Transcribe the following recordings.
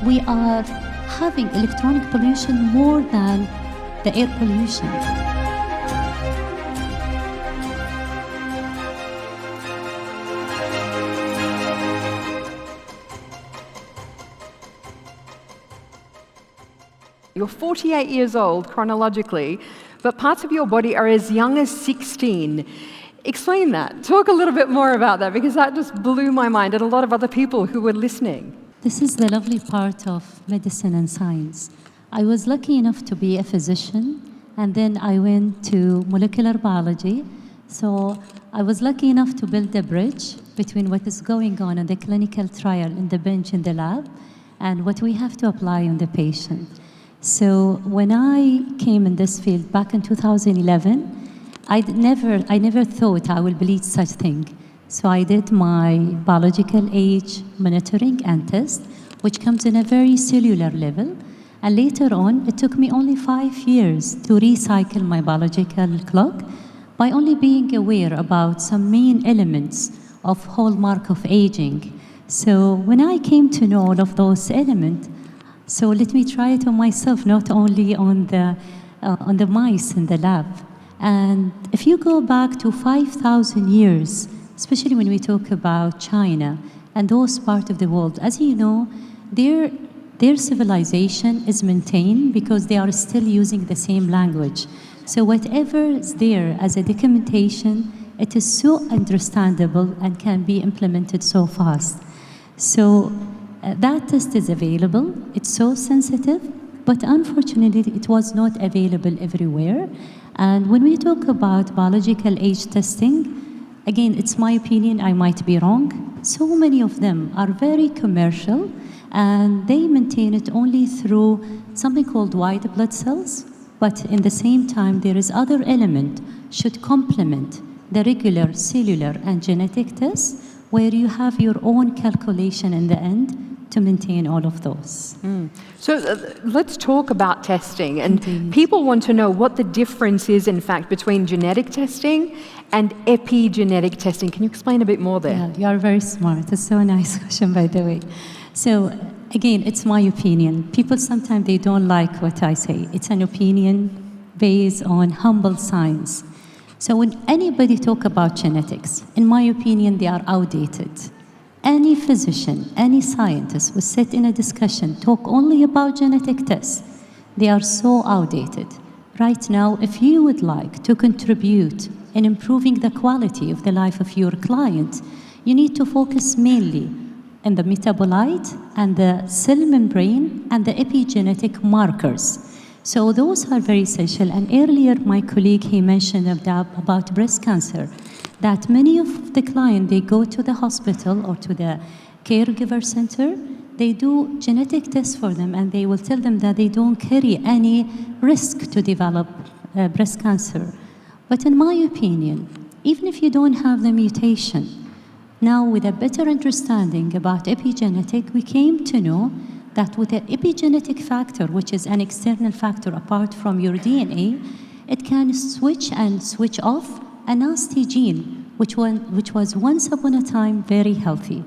we are having electronic pollution more than the air pollution. You're 48 years old chronologically, but parts of your body are as young as 16. Explain that. Talk a little bit more about that, because that just blew my mind and a lot of other people who were listening. This is the lovely part of medicine and science. I was lucky enough to be a physician, and then I went to molecular biology. So I was lucky enough to build a bridge between what is going on in the clinical trial in the bench in the lab and what we have to apply on the patient. So when I came in this field back in 2011, I never thought I will believe such thing. So I did my biological age monitoring and test, which comes in a very cellular level. And later on, it took me only 5 years to recycle my biological clock by only being aware about some main elements of hallmark of aging. So when I came to know all of those elements, so let me try it on myself, not only on the mice in the lab. And if you go back to 5,000 years, especially when we talk about China and those parts of the world, as you know, their civilization is maintained because they are still using the same language. So whatever is there as a documentation, it is so understandable and can be implemented so fast. So that test is available. It's so sensitive, but unfortunately, it was not available everywhere. And when we talk about biological age testing, again, it's my opinion, I might be wrong. So many of them are very commercial, and they maintain it only through something called white blood cells. But in the same time, there is other element should complement the regular cellular and genetic tests, where you have your own calculation in the end to maintain all of those. So let's talk about testing. And Indeed. People want to know what the difference is, in fact, between genetic testing and epigenetic testing. Can you explain a bit more there? Yeah, you are very smart. It's so a nice question, by the way. So again, it's my opinion. People sometimes they don't like what I say. It's an opinion based on humble science. So when anybody talk about genetics, in my opinion, they are outdated. Any physician, any scientist who sit in a discussion, talk only about genetic tests, they are so outdated. Right now, if you would like to contribute in improving the quality of the life of your client, you need to focus mainly on the metabolite and the cell membrane and the epigenetic markers. So those are very essential. And earlier, my colleague, he mentioned about breast cancer, that many of the clients, they go to the hospital or to the caregiver center, they do genetic tests for them, and they will tell them that they don't carry any risk to develop breast cancer. But in my opinion, even if you don't have the mutation, now with a better understanding about epigenetic, we came to know that with an epigenetic factor, which is an external factor apart from your DNA, it can switch off a nasty gene, which was once upon a time very healthy.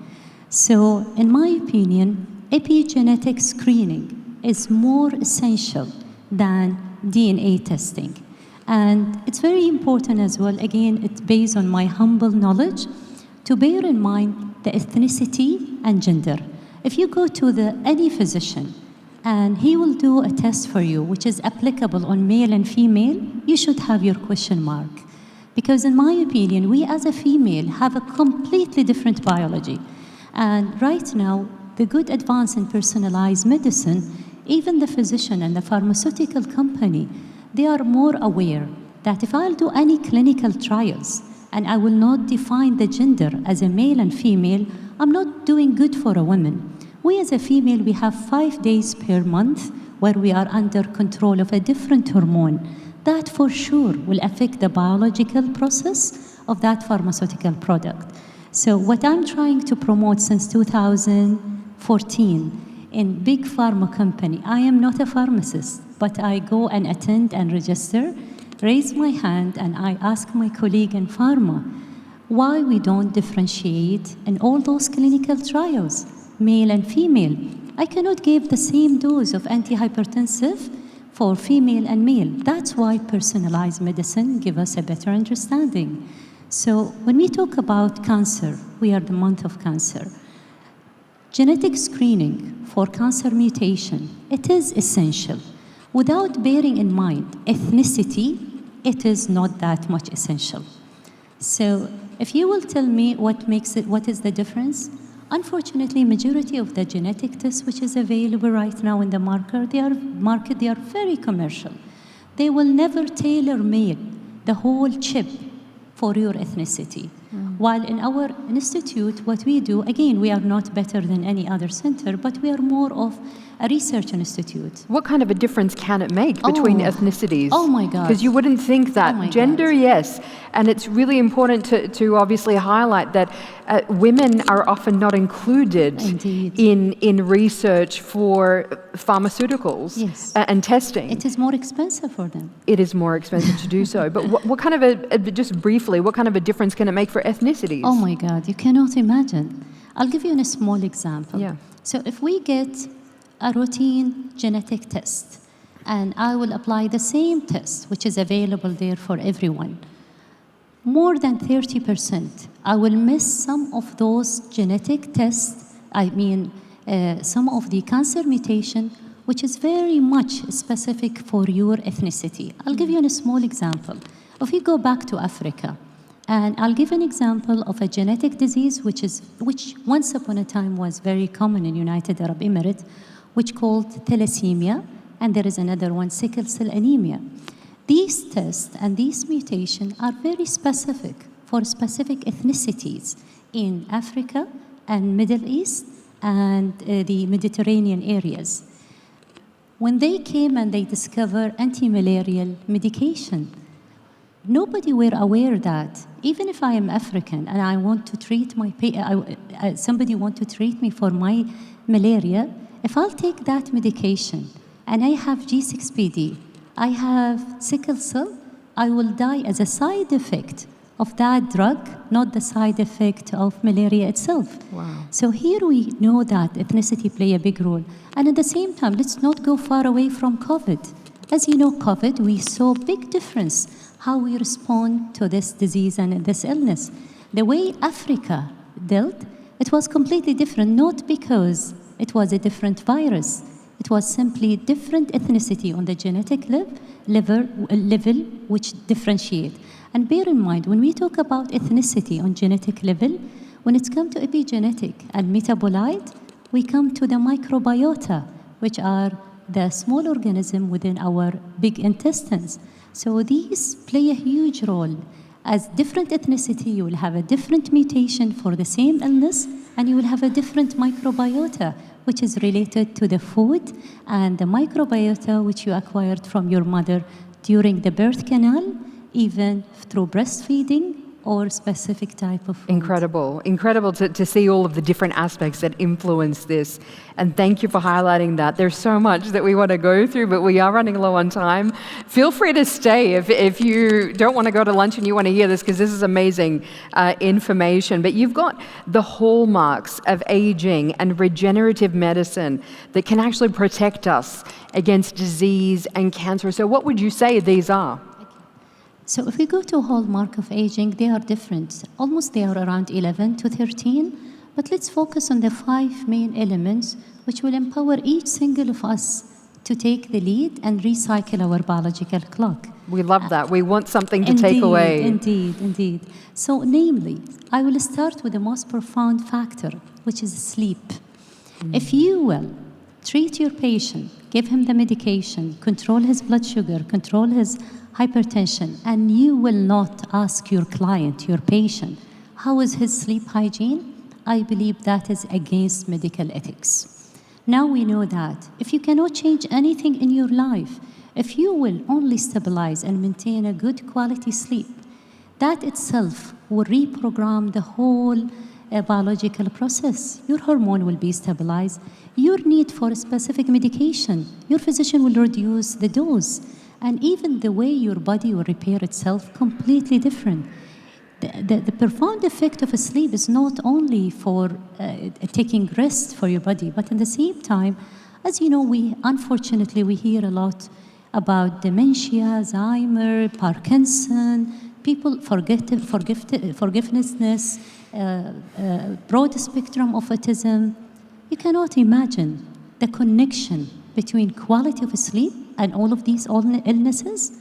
So in my opinion, epigenetic screening is more essential than DNA testing. And it's very important as well, again, it's based on my humble knowledge, to bear in mind the ethnicity and gender. If you go to any physician and he will do a test for you which is applicable on male and female, you should have your question mark. Because in my opinion, we as a female have a completely different biology. And right now, the good advance in personalized medicine, even the physician and the pharmaceutical company, they are more aware that if I'll do any clinical trials and I will not define the gender as a male and female, I'm not doing good for a woman. We as a female, we have 5 days per month where we are under control of a different hormone. That for sure will affect the biological process of that pharmaceutical product. So what I'm trying to promote since 2014 in big pharma company, I am not a pharmacist, but I go and attend and register, raise my hand, and I ask my colleague in pharma why we don't differentiate in all those clinical trials, male and female. I cannot give the same dose of antihypertensive for female and male. That's why personalized medicine gives us a better understanding. So when we talk about cancer, we are the month of cancer. Genetic screening for cancer mutation, it is essential. Without bearing in mind ethnicity, it is not that much essential. So if you will tell me what is the difference? Unfortunately, majority of the genetic tests which is available right now in the market, they are very commercial. They will never tailor-made the whole chip for your ethnicity. While in our institute, what we do, again, we are not better than any other center, but we are more of a research institute. What kind of a difference can it make between ethnicities? Oh my God. Because you wouldn't think that. Gender, yes. And it's really important to obviously highlight that women are often not included in research for pharmaceuticals and testing. It is more expensive for them. It is more expensive to do so. But what kind of just briefly, what kind of a difference can it make for ethnicities? Oh my God, you cannot imagine. I'll give you a small example. Yeah. So if we get a routine genetic test, and I will apply the same test, which is available there for everyone, more than 30%, I will miss some of those genetic tests, some of the cancer mutation, which is very much specific for your ethnicity. I'll give you a small example. If we go back to Africa, and I'll give an example of a genetic disease which once upon a time was very common in United Arab Emirates, which called thalassemia, and there is another one, sickle cell anemia. These tests and these mutations are very specific for specific ethnicities in Africa and Middle East and the Mediterranean areas. When they came and they discovered anti-malarial medication, nobody were aware that even if I am African and I want to treat somebody want to treat me for my malaria, if I'll take that medication and I have G6PD, I have sickle cell, I will die as a side effect of that drug, not the side effect of malaria itself. Wow. So here we know that ethnicity play a big role. And at the same time, let's not go far away from COVID. As you know, COVID, we saw big difference how we respond to this disease and this illness. The way Africa dealt, it was completely different, not because it was a different virus. It was simply different ethnicity on the genetic level which differentiate. And bear in mind, when we talk about ethnicity on genetic level, when it's come to epigenetic and metabolite, we come to the microbiota, which are the small organism within our big intestines. So these play a huge role. As different ethnicity, you will have a different mutation for the same illness, and you will have a different microbiota, which is related to the food and the microbiota which you acquired from your mother during the birth canal, even through breastfeeding or specific type of food. Incredible. Incredible to see all of the different aspects that influence this. And thank you for highlighting that. There's so much that we want to go through, but we are running low on time. Feel free to stay if you don't want to go to lunch and you want to hear this, because this is amazing information. But you've got the hallmarks of aging and regenerative medicine that can actually protect us against disease and cancer. So what would you say these are? So if we go to hallmark of aging, they are different. Almost they are around 11 to 13, but let's focus on the 5 main elements which will empower each single of us to take the lead and recycle our biological clock. We love that. We want something to take away. Indeed. So namely, I will start with the most profound factor, which is sleep. If you will treat your patient, give him the medication, control his blood sugar, control his hypertension, and you will not ask your client, your patient, how is his sleep hygiene? I believe that is against medical ethics. Now we know that if you cannot change anything in your life, if you will only stabilize and maintain a good quality sleep, that itself will reprogram the whole biological process. Your hormone will be stabilized. Your need for a specific medication, your physician will reduce the dose. And even the way your body will repair itself, completely different. the profound effect of sleep is not only for taking rest for your body, but at the same time, as you know, unfortunately we hear a lot about dementia, Alzheimer, Parkinson, people forgiveness, broad spectrum of autism. You cannot imagine the connection between quality of sleep and all of these illnesses,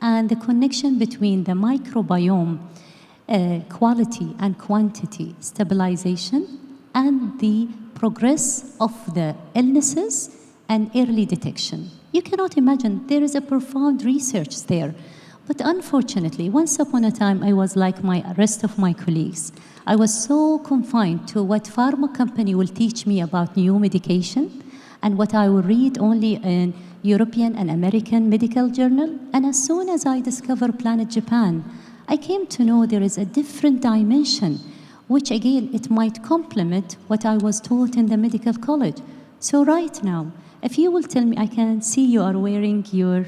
and the connection between the microbiome quality and quantity stabilization and the progress of the illnesses and early detection. You cannot imagine, there is a profound research there. But unfortunately, once upon a time, I was like my rest of my colleagues. I was so confined to what pharma company will teach me about new medication and what I will read only in European and American medical journal. And as soon as I discovered Planet Japan, I came to know there is a different dimension, which again, it might complement what I was taught in the medical college. So right now, if you will tell me, I can see you are wearing your...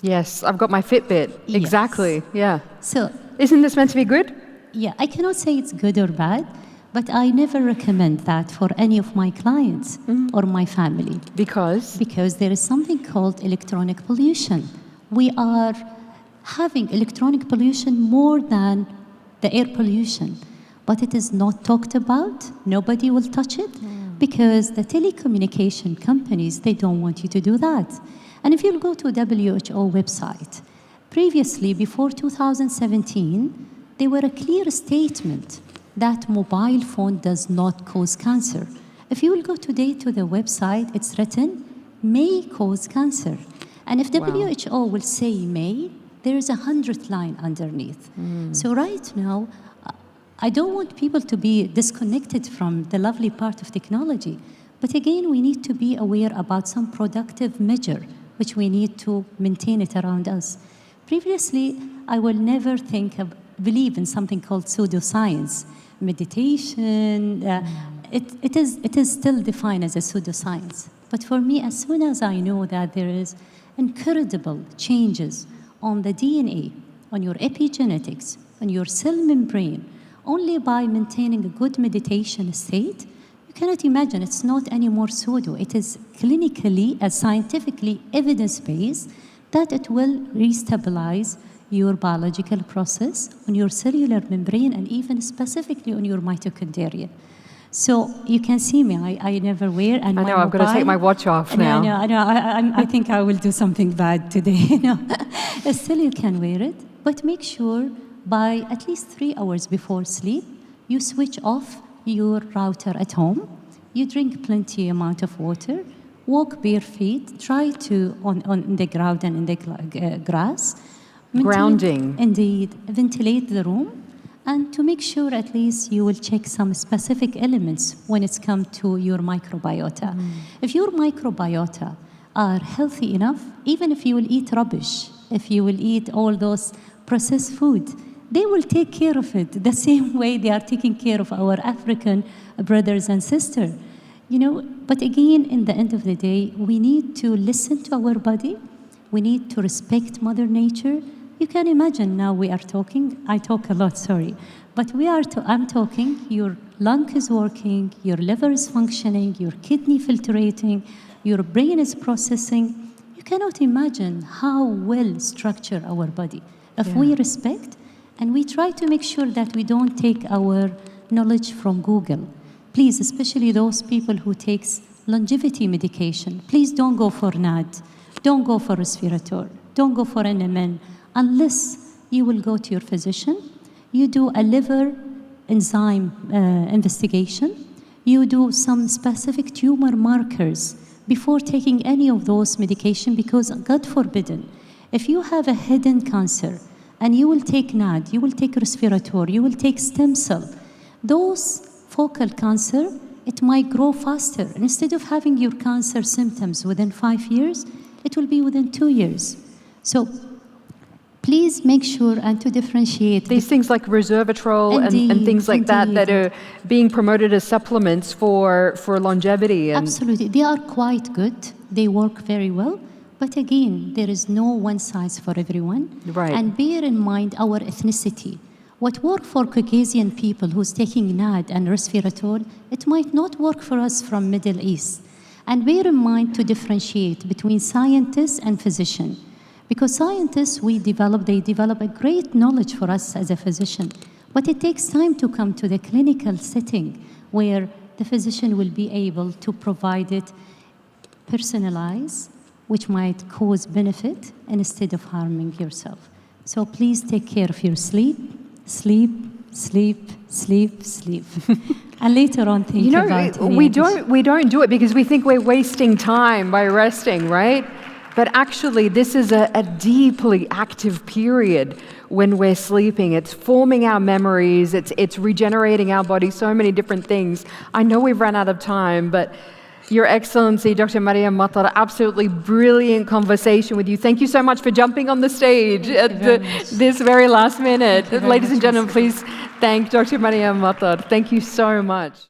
Yes, I've got my Fitbit. Yes. Exactly, yeah. So, isn't this meant to be good? Yeah, I cannot say it's good or bad, but I never recommend that for any of my clients or my family. Because? Because there is something called electronic pollution. We are having electronic pollution more than the air pollution, but it is not talked about. Nobody will touch it because the telecommunication companies, they don't want you to do that. And if you go to WHO website, previously, before 2017, there were a clear statement that mobile phone does not cause cancer. If you will go today to the website, it's written, may cause cancer. And if WHO will say may, there is a 100th line underneath. So right now, I don't want people to be disconnected from the lovely part of technology. But again, we need to be aware about some productive measure, which we need to maintain it around us. Previously, I will never believe in something called pseudoscience. Meditation, it is still defined as a pseudoscience. But for me, as soon as I know that there is incredible changes on the DNA, on your epigenetics, on your cell membrane, only by maintaining a good meditation state, you cannot imagine, it's not anymore pseudo. It is clinically and scientifically evidence-based that it will restabilize your biological process on your cellular membrane and even specifically on your mitochondria. So you can see me, I never wear. And I know, I've got to take my watch off now. I know, I think I will do something bad today. Still you can wear it, but make sure by at least 3 hours before sleep, you switch off your router at home, you drink plenty amount of water, walk bare feet, try to, on the ground and in the grass. Grounding. Indeed, ventilate the room, and to make sure at least you will check some specific elements when it's come to your microbiota. If your microbiota are healthy enough, even if you will eat rubbish, if you will eat all those processed food, they will take care of it the same way they are taking care of our African brothers and sisters. But again, in the end of the day, we need to listen to our body. We need to respect Mother Nature. You can imagine now we are talking. I talk a lot, sorry. But I'm talking, your lung is working, your liver is functioning, your kidney filtrating, your brain is processing. You cannot imagine how well structured our body. If we respect, and we try to make sure that we don't take our knowledge from Google. Please, especially those people who take longevity medication, please don't go for NAD, don't go for respirator, don't go for NMN, unless you will go to your physician, you do a liver enzyme investigation, you do some specific tumor markers before taking any of those medication, because God forbidden, if you have a hidden cancer, and you will take NAD, you will take respirator, you will take stem cell. Those focal cancer, it might grow faster. And instead of having your cancer symptoms within 5 years, it will be within 2 years. So please make sure and to differentiate. These things like resveratrol and things like that are being promoted as supplements for longevity. Absolutely, they are quite good. They work very well. But again, there is no one size for everyone. Right. And bear in mind our ethnicity. What works for Caucasian people who's taking NAD and resveratrol, it might not work for us from Middle East. And bear in mind to differentiate between scientists and physician. Because scientists, they develop a great knowledge for us as a physician. But it takes time to come to the clinical setting where the physician will be able to provide it personalized, which might cause benefit instead of harming yourself. So please take care of your sleep, sleep, sleep, sleep, sleep. And later on think about it. We don't do it because we think we're wasting time by resting, right? But actually, this is a deeply active period when we're sleeping. It's forming our memories. It's regenerating our body, so many different things. I know we've run out of time, but Your Excellency, Dr. Mariam Matar, absolutely brilliant conversation with you. Thank you so much for jumping on the stage at this very last minute. Ladies and gentlemen, please thank Dr. Mariam Matar. Thank you so much.